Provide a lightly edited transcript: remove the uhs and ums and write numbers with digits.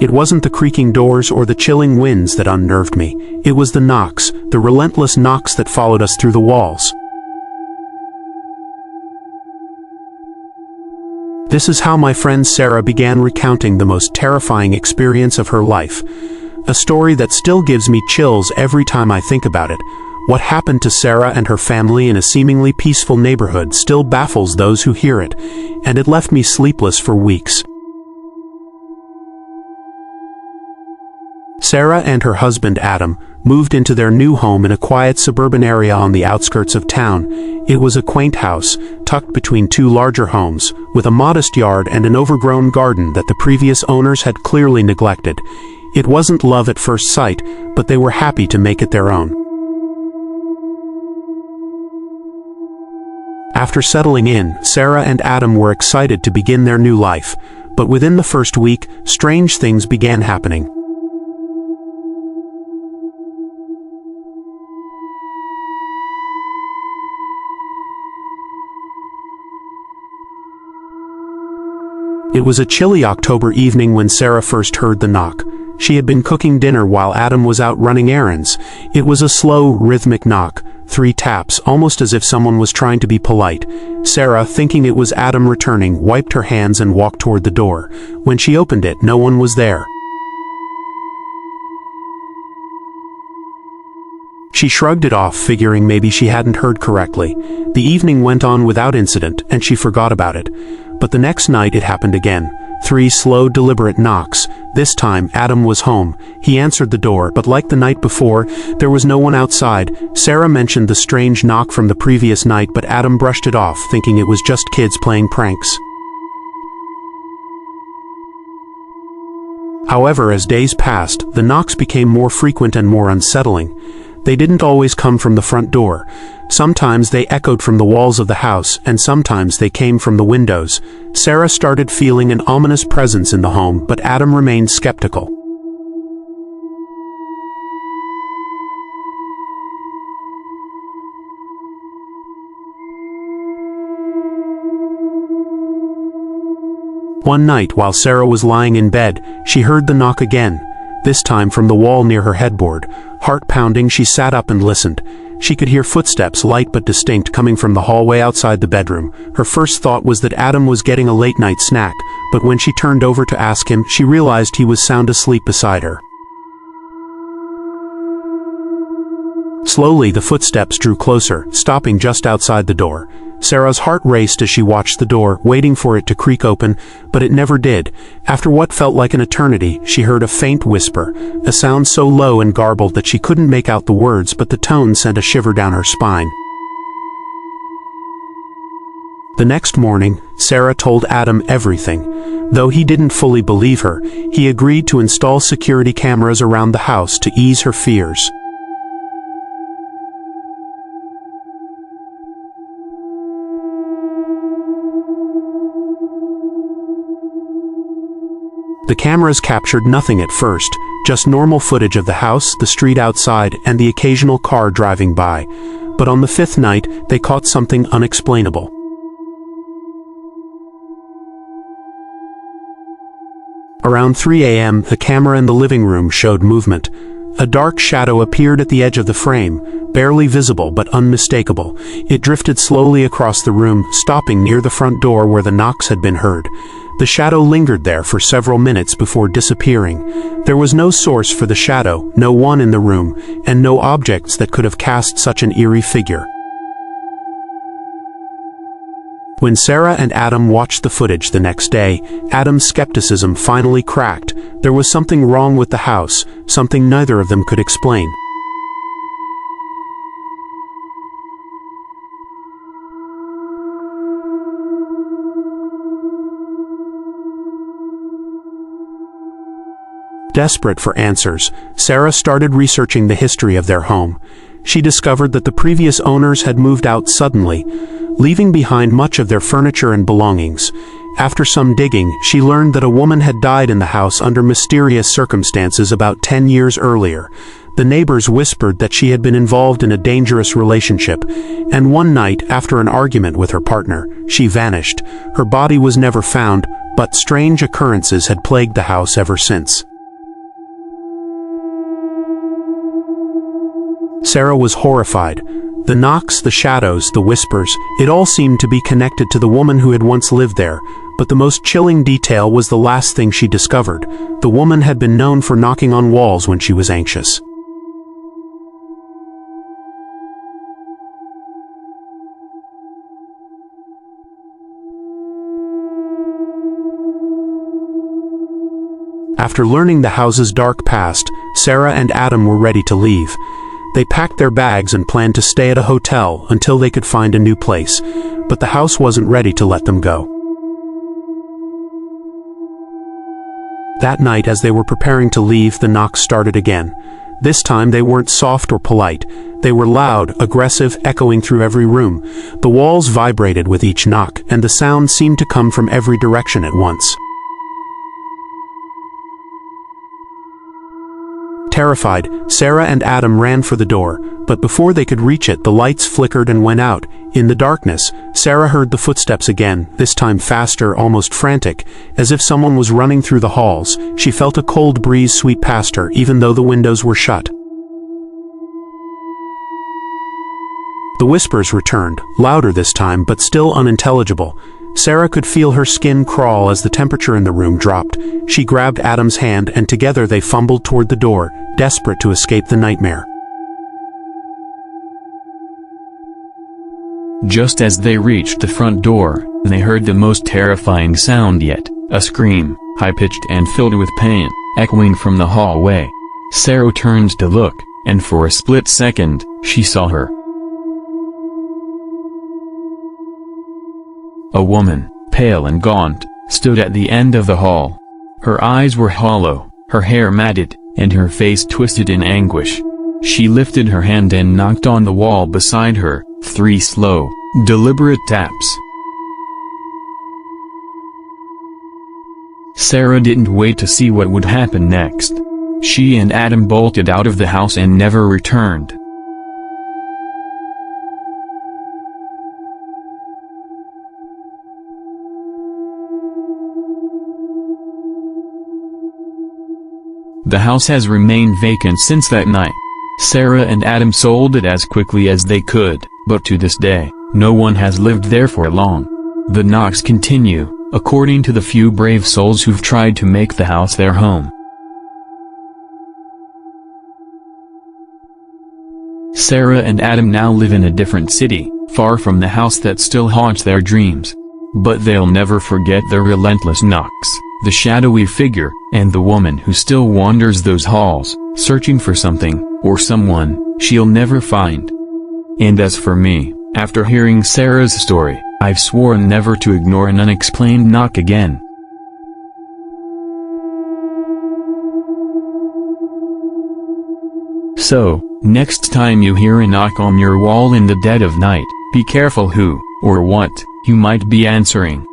It wasn't the creaking doors or the chilling winds that unnerved me. It was the knocks, the relentless knocks that followed us through the walls. This is how my friend Sarah began recounting the most terrifying experience of her life. A story that still gives me chills every time I think about it. What happened to Sarah and her family in a seemingly peaceful neighborhood still baffles those who hear it, and it left me sleepless for weeks. Sarah and her husband Adam moved into their new home in a quiet suburban area on the outskirts of town. It was a quaint house, tucked between two larger homes, with a modest yard and an overgrown garden that the previous owners had clearly neglected. It wasn't love at first sight, but they were happy to make it their own. After settling in, Sarah and Adam were excited to begin their new life, but within the first week, strange things began happening. It was a chilly October evening when Sarah first heard the knock. She had been cooking dinner while Adam was out running errands. It was a slow, rhythmic knock, 3 taps, almost as if someone was trying to be polite. Sarah, thinking it was Adam returning, wiped her hands and walked toward the door. When she opened it, no one was there. She shrugged it off, figuring maybe she hadn't heard correctly. The evening went on without incident, and she forgot about it. But the next night it happened again. 3 slow, deliberate knocks. This time, Adam was home. He answered the door, but like the night before, there was no one outside. Sarah mentioned the strange knock from the previous night, but Adam brushed it off, thinking it was just kids playing pranks. However, as days passed, the knocks became more frequent and more unsettling. They didn't always come from the front door. Sometimes they echoed from the walls of the house, and sometimes they came from the windows. Sarah started feeling an ominous presence in the home, but Adam remained skeptical. One night, while Sarah was lying in bed, she heard the knock again, this time from the wall near her headboard. Heart pounding, she sat up and listened. She could hear footsteps, light but distinct, coming from the hallway outside the bedroom. Her first thought was that Adam was getting a late-night snack, but when she turned over to ask him, she realized he was sound asleep beside her. Slowly, the footsteps drew closer, stopping just outside the door. Sarah's heart raced as she watched the door, waiting for it to creak open, but it never did. After what felt like an eternity, she heard a faint whisper, a sound so low and garbled that she couldn't make out the words, but the tone sent a shiver down her spine. The next morning, Sarah told Adam everything. Though he didn't fully believe her, he agreed to install security cameras around the house to ease her fears. The cameras captured nothing at first, just normal footage of the house, the street outside, and the occasional car driving by. But on the 5th night, they caught something unexplainable. Around 3 a.m., the camera in the living room showed movement. A dark shadow appeared at the edge of the frame, barely visible but unmistakable. It drifted slowly across the room, stopping near the front door where the knocks had been heard. The shadow lingered there for several minutes before disappearing. There was no source for the shadow, no one in the room, and no objects that could have cast such an eerie figure. When Sarah and Adam watched the footage the next day, Adam's skepticism finally cracked. There was something wrong with the house, something neither of them could explain. Desperate for answers, Sarah started researching the history of their home. She discovered that the previous owners had moved out suddenly, leaving behind much of their furniture and belongings. After some digging, she learned that a woman had died in the house under mysterious circumstances about 10 years earlier. The neighbors whispered that she had been involved in a dangerous relationship, and one night, after an argument with her partner, she vanished. Her body was never found, but strange occurrences had plagued the house ever since. Sarah was horrified. The knocks, the shadows, the whispers, it all seemed to be connected to the woman who had once lived there, but the most chilling detail was the last thing she discovered. The woman had been known for knocking on walls when she was anxious. After learning the house's dark past, Sarah and Adam were ready to leave. They packed their bags and planned to stay at a hotel until they could find a new place, but the house wasn't ready to let them go. That night, as they were preparing to leave, the knocks started again. This time they weren't soft or polite. They were loud, aggressive, echoing through every room. The walls vibrated with each knock, and the sound seemed to come from every direction at once. Terrified, Sarah and Adam ran for the door, but before they could reach it, the lights flickered and went out. In the darkness, Sarah heard the footsteps again, this time faster, almost frantic, as if someone was running through the halls. She felt a cold breeze sweep past her, even though the windows were shut. The whispers returned, louder this time, but still unintelligible. Sarah could feel her skin crawl as the temperature in the room dropped. She grabbed Adam's hand, and together they fumbled toward the door, desperate to escape the nightmare. Just as they reached the front door, they heard the most terrifying sound yet, a scream, high-pitched and filled with pain, echoing from the hallway. Sarah turned to look, and for a split second, she saw her. A woman, pale and gaunt, stood at the end of the hall. Her eyes were hollow, her hair matted, and her face twisted in anguish. She lifted her hand and knocked on the wall beside her, 3 slow, deliberate taps. Sarah didn't wait to see what would happen next. She and Adam bolted out of the house and never returned. The house has remained vacant since that night. Sarah and Adam sold it as quickly as they could, but to this day, no one has lived there for long. The knocks continue, according to the few brave souls who've tried to make the house their home. Sarah and Adam now live in a different city, far from the house that still haunts their dreams. But they'll never forget the relentless knocks, the shadowy figure, and the woman who still wanders those halls, searching for something, or someone, she'll never find. And as for me, after hearing Sarah's story, I've sworn never to ignore an unexplained knock again. So, next time you hear a knock on your wall in the dead of night, be careful who, or what, you might be answering.